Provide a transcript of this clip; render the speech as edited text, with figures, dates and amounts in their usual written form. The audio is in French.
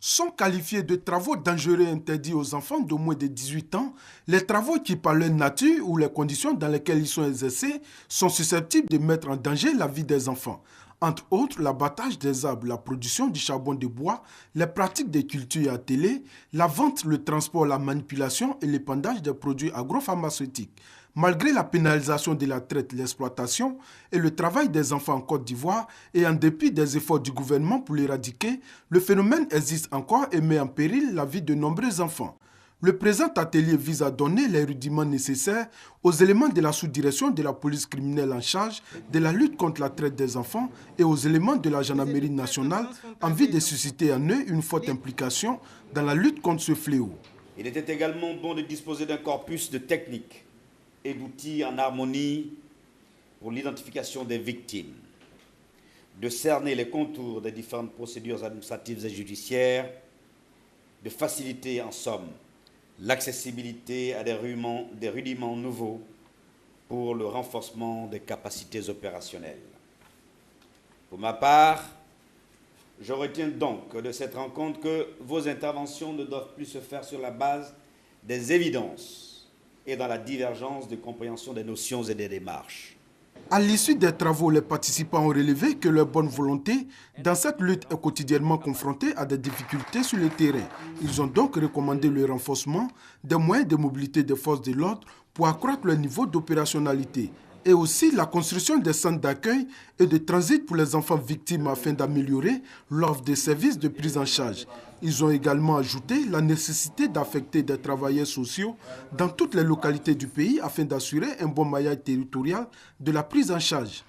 Sont qualifiés de travaux dangereux interdits aux enfants de moins de 18 ans. Les travaux qui, par leur nature ou les conditions dans lesquelles ils sont exercés, sont susceptibles de mettre en danger la vie des enfants. Entre autres, l'abattage des arbres, la production du charbon de bois, les pratiques des cultures attelées, la vente, le transport, la manipulation et l'épandage des produits agropharmaceutiques. Malgré la pénalisation de la traite, l'exploitation et le travail des enfants en Côte d'Ivoire et en dépit des efforts du gouvernement pour l'éradiquer, le phénomène existe encore et met en péril la vie de nombreux enfants. Le présent atelier vise à donner les rudiments nécessaires aux éléments de la sous-direction de la police criminelle en charge de la lutte contre la traite des enfants et aux éléments de la gendarmerie nationale en vue de susciter en eux une forte implication dans la lutte contre ce fléau. Il était également bon de disposer d'un corpus de techniques et d'outils en harmonie pour l'identification des victimes, de cerner les contours des différentes procédures administratives et judiciaires, de faciliter en somme l'accessibilité à des rudiments nouveaux pour le renforcement des capacités opérationnelles. Pour ma part, je retiens donc de cette rencontre que vos interventions ne doivent plus se faire sur la base des évidences et dans la divergence de compréhension des notions et des démarches. À l'issue des travaux, les participants ont relevé que leur bonne volonté dans cette lutte est quotidiennement confrontée à des difficultés sur le terrain. Ils ont donc recommandé le renforcement des moyens de mobilité des forces de l'ordre pour accroître leur niveau d'opérationnalité et aussi la construction des centres d'accueil et de transit pour les enfants victimes afin d'améliorer l'offre de services de prise en charge. Ils ont également ajouté la nécessité d'affecter des travailleurs sociaux dans toutes les localités du pays afin d'assurer un bon maillage territorial de la prise en charge.